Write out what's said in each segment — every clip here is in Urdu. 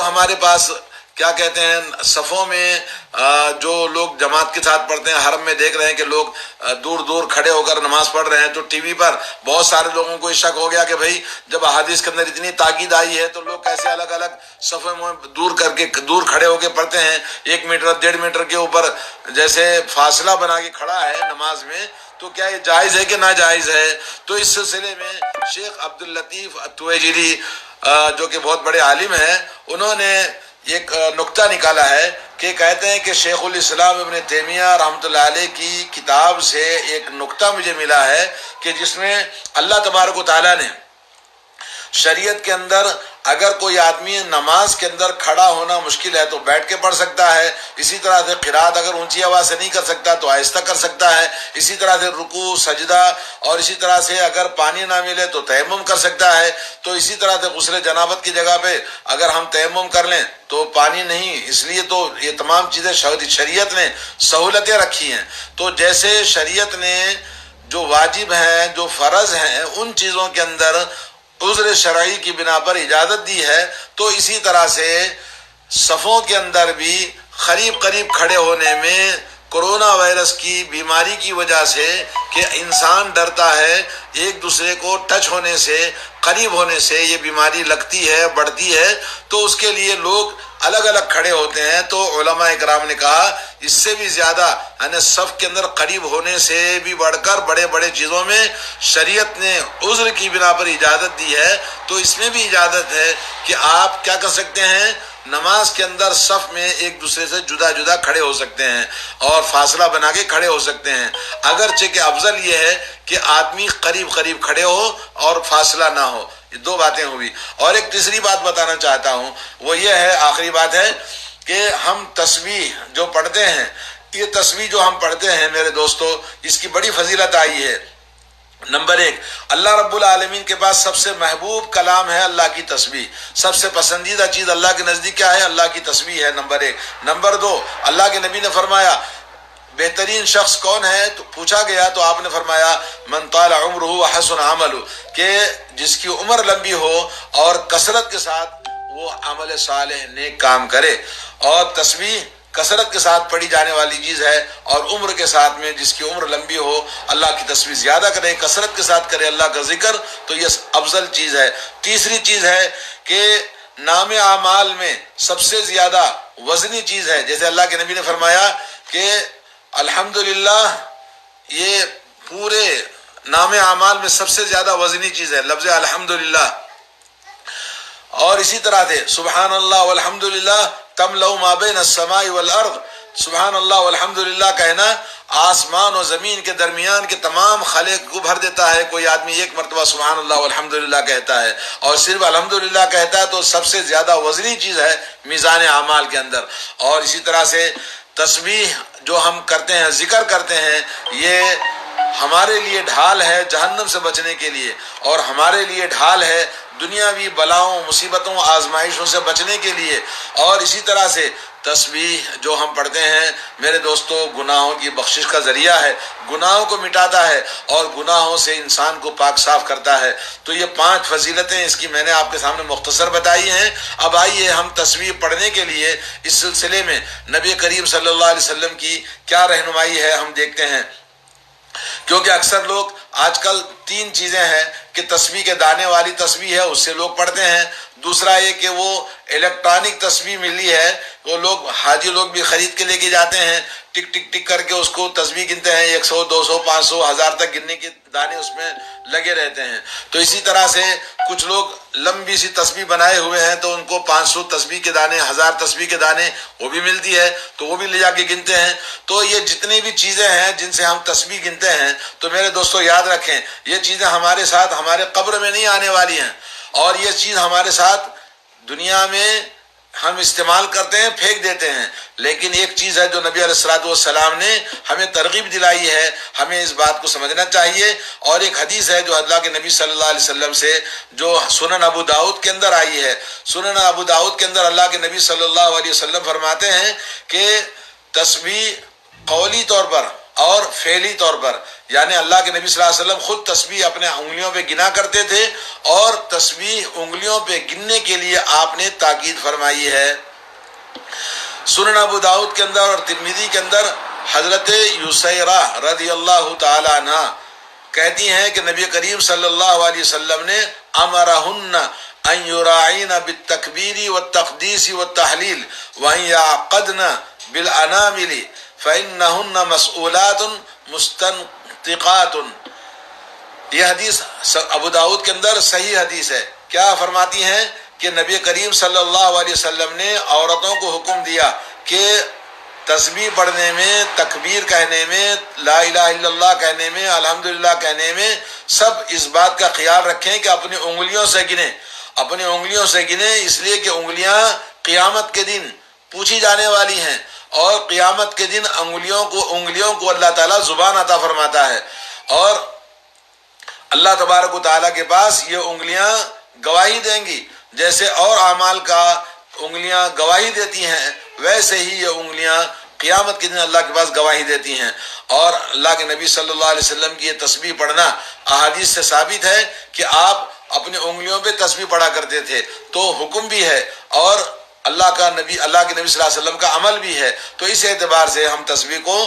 جو ہمارے پاس کیا کہتے ہیں صفوں میں جو لوگ جماعت کے ساتھ پڑھتے ہیں، حرم میں دیکھ رہے ہیں کہ لوگ دور دور کھڑے ہو کر نماز پڑھ رہے ہیں، تو ٹی وی پر بہت سارے لوگوں کو شک ہو گیا کہ بھائی جب احادیث کے اندر اتنی تاکید آئی ہے تو لوگ کیسے الگ الگ صفوں میں دور کھڑے ہو کے پڑھتے ہیں، 1 میٹر 1.5 میٹر کے اوپر جیسے فاصلہ بنا کے کھڑا ہے نماز میں، تو کیا یہ جائز ہے کہ ناجائز ہے؟ تو اس سلسلے میں شیخ عبداللطیف التویجری جو کہ بہت بڑے عالم ہیں، انہوں نے ایک نقطہ نکالا ہے کہ کہتے ہیں کہ شیخ الاسلام ابن تیمیہ رحمۃ اللہ علیہ کی کتاب سے ایک نقطہ مجھے ملا ہے کہ جس میں اللہ تبارک و تعالیٰ نے شریعت کے اندر اگر کوئی آدمی نماز کے اندر کھڑا ہونا مشکل ہے تو بیٹھ کے پڑھ سکتا ہے، اسی طرح سے قرات اگر اونچی آواز سے نہیں کر سکتا تو آہستہ کر سکتا ہے، اسی طرح سے رکوع سجدہ، اور اسی طرح سے اگر پانی نہ ملے تو تیمم کر سکتا ہے، تو اسی طرح سے غسل جنابت کی جگہ پہ اگر ہم تیمم کر لیں تو پانی نہیں، اس لیے تو یہ تمام چیزیں شریعت نے سہولتیں رکھی ہیں۔ تو جیسے شریعت نے جو واجب ہیں جو فرض ہیں ان چیزوں کے اندر عذر شرعی کی بنا پر اجازت دی ہے، تو اسی طرح سے صفوں کے اندر بھی قریب کھڑے ہونے میں کرونا وائرس کی بیماری کی وجہ سے کہ انسان ڈرتا ہے ایک دوسرے کو ٹچ ہونے سے، قریب ہونے سے، یہ بیماری لگتی ہے بڑھتی ہے، تو اس کے لیے لوگ الگ الگ کھڑے ہوتے ہیں۔ تو علماء اکرام نے کہا اس سے بھی زیادہ یعنی صف کے اندر قریب ہونے سے بھی بڑھ کر بڑے چیزوں میں شریعت نے عذر کی بنا پر اجازت دی ہے، تو اس میں بھی اجازت ہے کہ آپ کیا کر سکتے ہیں، نماز کے اندر صف میں ایک دوسرے سے جدا کھڑے ہو سکتے ہیں اور فاصلہ بنا کے کھڑے ہو سکتے ہیں، اگرچہ کہ افضل یہ ہے کہ آدمی قریب کھڑے ہو اور فاصلہ نہ ہو۔ یہ 2 باتیں ہوئی، اور ایک تیسری بات بتانا چاہتا ہوں، وہ یہ ہے، آخری بات ہے کہ ہم تسبیح جو پڑھتے ہیں، یہ تسبیح جو ہم پڑھتے ہیں میرے دوستو، اس کی بڑی فضیلت آئی ہے۔ نمبر 1، اللہ رب العالمین کے پاس سب سے محبوب کلام ہے اللہ کی تسبیح، سب سے پسندیدہ چیز اللہ کے نزدیک کیا ہے؟ اللہ کی تسبیح ہے، نمبر 1۔ نمبر 2، اللہ کے نبی نے فرمایا بہترین شخص کون ہے؟ تو پوچھا گیا تو آپ نے فرمایا من طال عمرہ وحسن عملہ، کہ جس کی عمر لمبی ہو اور کثرت کے ساتھ وہ عمل صالح نیک کام کرے، اور تسبیح کثرت کے ساتھ پڑھی جانے والی چیز ہے، اور عمر کے ساتھ میں جس کی عمر لمبی ہو اللہ کی تسبیح زیادہ کرے، کثرت کے ساتھ کرے اللہ کا ذکر، تو یہ افضل چیز ہے۔ تیسری چیز ہے کہ نام اعمال میں سب سے زیادہ وزنی چیز ہے، جیسے اللہ کے نبی نے فرمایا کہ الحمدللہ یہ پورے نام اعمال میں سب سے زیادہ وزنی چیز ہے لفظ الحمدللہ، اور اسی طرح سے سبحان اللہ والحمدللہ تملأ ما بین السماء والارض، سبحان اللہ والحمدللہ کہنا آسمان و زمین کے درمیان کے تمام خلق کو بھر دیتا ہے۔ کوئی آدمی 1 مرتبہ سبحان اللہ والحمدللہ کہتا ہے اور صرف الحمدللہ کہتا ہے تو سب سے زیادہ وزنی چیز ہے میزان اعمال کے اندر۔ اور اسی طرح سے تسبیح جو ہم کرتے ہیں، ذکر کرتے ہیں، یہ ہمارے لیے ڈھال ہے جہنم سے بچنے کے لیے، اور ہمارے لیے ڈھال ہے دنیاوی بلاؤں مصیبتوں آزمائشوں سے بچنے کے لیے۔ اور اسی طرح سے تسبیح جو ہم پڑھتے ہیں میرے دوستو گناہوں کی بخشش کا ذریعہ ہے، گناہوں کو مٹاتا ہے اور گناہوں سے انسان کو پاک صاف کرتا ہے۔ تو یہ 5 فضیلتیں اس کی میں نے آپ کے سامنے مختصر بتائی ہیں۔ اب آئیے ہم تسبیح پڑھنے کے لیے اس سلسلے میں نبی کریم صلی اللہ علیہ وسلم کی کیا رہنمائی ہے ہم دیکھتے ہیں، کیونکہ اکثر لوگ آج کل 3 چیزیں ہیں کہ تسبیح کے دانے والی تسبیح ہے اس سے لوگ پڑھتے ہیں، دوسرا یہ کہ وہ الیکٹرانک تسبیح ملی ہے، وہ لوگ حاجی لوگ بھی خرید کے لے کے جاتے ہیں، ٹک ٹک ٹک کر کے اس کو تسبیح گنتے ہیں، 100 200 500 1000 تک گننے کے دانے اس میں لگے رہتے ہیں۔ تو اسی طرح سے کچھ لوگ لمبی سی تسبیح بنائے ہوئے ہیں تو ان کو 500 تسبیح کے دانے 1000 تسبیح کے دانے وہ بھی ملتی ہے تو وہ بھی لے جا کے گنتے ہیں۔ تو یہ جتنی بھی چیزیں ہیں جن سے ہم تسبیح گنتے ہیں، تو میرے دوستو یاد رکھیں یہ چیزیں ہمارے ساتھ ہمارے قبر میں نہیں آنے والی ہیں، اور یہ چیز ہمارے ساتھ دنیا میں ہم استعمال کرتے ہیں پھینک دیتے ہیں، لیکن ایک چیز ہے جو نبی علیہ الصلوۃ والسلام نے ہمیں ترغیب دلائی ہے، ہمیں اس بات کو سمجھنا چاہیے۔ اور ایک حدیث ہے جو اللہ کے نبی صلی اللہ علیہ وسلم سے جو سنن ابو داؤد کے اندر آئی ہے، سنن ابو داؤد کے اندر اللہ کے نبی صلی اللہ علیہ وسلم فرماتے ہیں کہ تسبیح قولی طور پر اور فعلی طور پر، یعنی اللہ کے نبی صلی اللہ علیہ وسلم خود تسبیح اپنے انگلیوں پہ گنا کرتے تھے، اور تسبیح انگلیوں پہ گننے کے لیے آپ نے تاکید فرمائی ہے۔ سنن ابو داؤد کے اندر اور ترمذی کے اندر حضرت یسیرہ رضی اللہ تعالی عنہ کہتی ہیں کہ نبی کریم صلی اللہ علیہ وسلم نے امرہن ان یراعین بالتکبیر والتقدیس والتحلیل وان یعقدن بالانامل فانہن مسئولات مستنطقات۔ یہ حدیث ابو داؤد کے اندر صحیح حدیث ہے۔ کیا فرماتی ہیں کہ نبی کریم صلی اللہ علیہ وسلم نے عورتوں کو حکم دیا کہ تسبیح پڑھنے میں، تکبیر کہنے میں، لا الہ الا اللہ کہنے میں، الحمدللہ کہنے میں سب اس بات کا خیال رکھیں کہ اپنی انگلیوں سے گنیں، اپنی انگلیوں سے گنیں، اس لیے کہ انگلیاں قیامت کے دن پوچھی جانے والی ہیں، اور قیامت کے دن انگلیوں کو اللہ تعالیٰ زبان عطا فرماتا ہے، اور اللہ تبارک و تعالیٰ کے پاس یہ انگلیاں گواہی دیں گی۔ جیسے اور اعمال کا انگلیاں گواہی دیتی ہیں، ویسے ہی یہ انگلیاں قیامت کے دن اللہ کے پاس گواہی دیتی ہیں۔ اور اللہ کے نبی صلی اللہ علیہ وسلم کی یہ تسبیح پڑھنا احادیث سے ثابت ہے کہ آپ اپنی انگلیوں پہ تسبیح پڑھا کرتے تھے، تو حکم بھی ہے اور اللہ کے نبی صلی اللہ علیہ وسلم کا عمل بھی ہے، تو اس اعتبار سے ہم تسبیح کو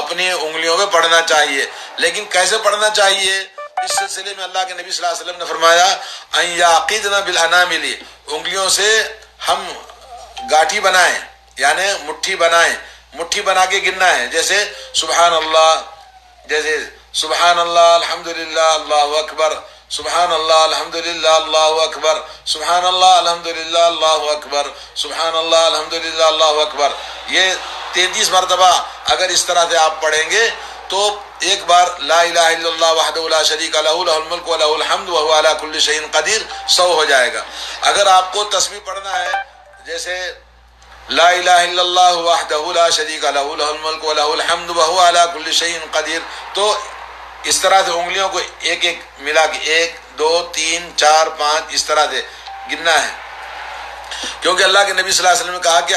اپنی انگلیوں پہ پڑھنا چاہیے۔ لیکن کیسے پڑھنا چاہیے؟ اس سلسلے میں اللہ کے نبی صلی اللہ علیہ وسلم نے فرمایا ان یعقدن بالانامل، انگلیوں سے ہم گاٹھی بنائیں، یعنی مٹھی بنائیں، مٹھی بنا کے گننا ہے، جیسے سبحان اللہ الحمدللہ اللہ اکبر، سبحان اللہ الحمدللہ اللہ اکبر، سبحان اللہ الحمدللہ اللہ اکبر، سبحان اللہ الحمدللہ اللہ اکبر۔ یہ 33 مرتبہ اگر اس طرح سے آپ پڑھیں گے تو ایک بار لا الہ الا اللہ وحدہ لا شریک لہ لہ الملک و لہ الحمد وہو علی کل شیء قدیر 100 ہو جائے گا۔ اگر آپ کو تسبیح پڑھنا ہے جیسے لا الہ الا اللہ وحدہ لا شریک لہ لہ الملک و لہ الحمد وہو علی کل شیء قدیر، تو اس طرح سے انگلیوں کو ایک ایک ملا کے 1 2 3 4 5 اس طرح سے گننا ہے، کیونکہ اللہ کے نبی صلی اللہ علیہ وسلم نے کہا کہ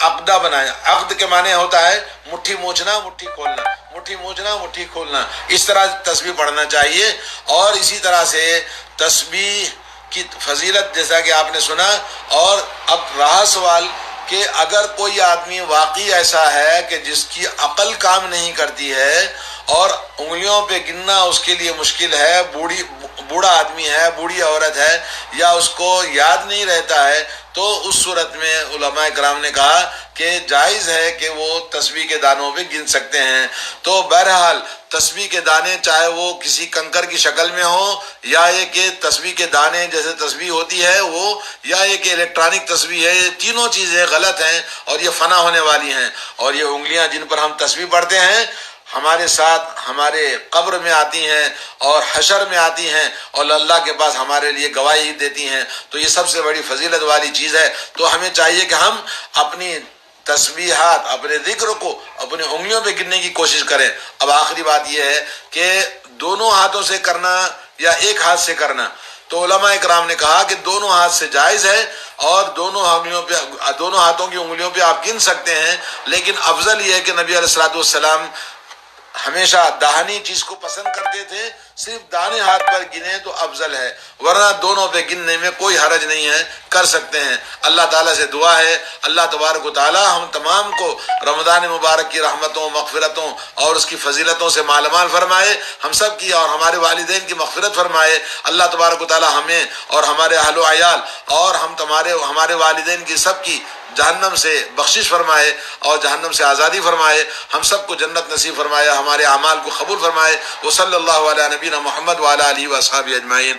عقدہ بنائیں۔ عقد کے معنی ہوتا ہے مٹھی موچنا، مٹھی کھولنا، مٹھی موچنا، مٹھی کھولنا، اس طرح تسبیح پڑھنا چاہیے۔ اور اسی طرح سے تسبیح کی فضیلت جیسا کہ آپ نے سنا، اور اب رہا سوال کہ اگر کوئی آدمی واقعی ایسا ہے کہ جس کی عقل کام نہیں کرتی ہے اور انگلیوں پہ گننا اس کے لیے مشکل ہے، بوڑھا آدمی ہے، بوڑھی عورت ہے، یا اس کو یاد نہیں رہتا ہے، تو اس صورت میں علماء کرام نے کہا کہ جائز ہے کہ وہ تسبیح کے دانوں پہ گن سکتے ہیں۔ تو بہرحال تسبیح کے دانے چاہے وہ کسی کنکر کی شکل میں ہو، یا یہ کہ تسبیح کے دانے جیسے تسبیح ہوتی ہے وہ، یا یہ کہ الیکٹرانک تسبیح ہے، یہ تینوں چیزیں غلط ہیں اور یہ فنا ہونے والی ہیں۔ اور یہ انگلیاں جن پر ہم تسبیح پڑھتے ہیں ہمارے ساتھ ہمارے قبر میں آتی ہیں اور حشر میں آتی ہیں اور اللہ کے پاس ہمارے لیے گواہی دیتی ہیں، تو یہ سب سے بڑی فضیلت والی چیز ہے۔ تو ہمیں چاہیے کہ ہم اپنی تسبیحات، اپنے ذکر کو اپنی انگلیوں پہ گننے کی کوشش کریں۔ اب آخری بات یہ ہے کہ دونوں ہاتھوں سے کرنا یا ایک ہاتھ سے کرنا، تو علماء اکرام نے کہا کہ دونوں ہاتھ سے جائز ہے، اور دونوں ہاتھوں کی انگلیوں پہ آپ گن سکتے ہیں، لیکن افضل یہ ہے کہ نبی علیہ الصلوۃ والسلام ہمیشہ داہنی چیز کو پسند کرتے تھے، صرف دانے ہاتھ پر گنے تو افضل ہے، ورنہ دونوں پہ گننے میں کوئی حرج نہیں ہے، کر سکتے ہیں۔ اللہ تعالیٰ سے دعا ہے اللہ تبارک و تعالیٰ ہم تمام کو رمضان مبارک کی رحمتوں، مغفرتوں اور اس کی فضیلتوں سے مالا مال فرمائے، ہم سب کی اور ہمارے والدین کی مغفرت فرمائے۔ اللہ تبارک و تعالیٰ ہمیں اور ہمارے اہل و عیال اور ہمارے والدین کی سب کی جہنم سے بخشش فرمائے اور جہنم سے آزادی فرمائے، ہم سب کو جنت نصیب فرمائے، ہمارے اعمال کو قبول فرمائے۔ وصلی اللہ علی نبینا محمد وعلی آلہ وصحبہ اجمعین۔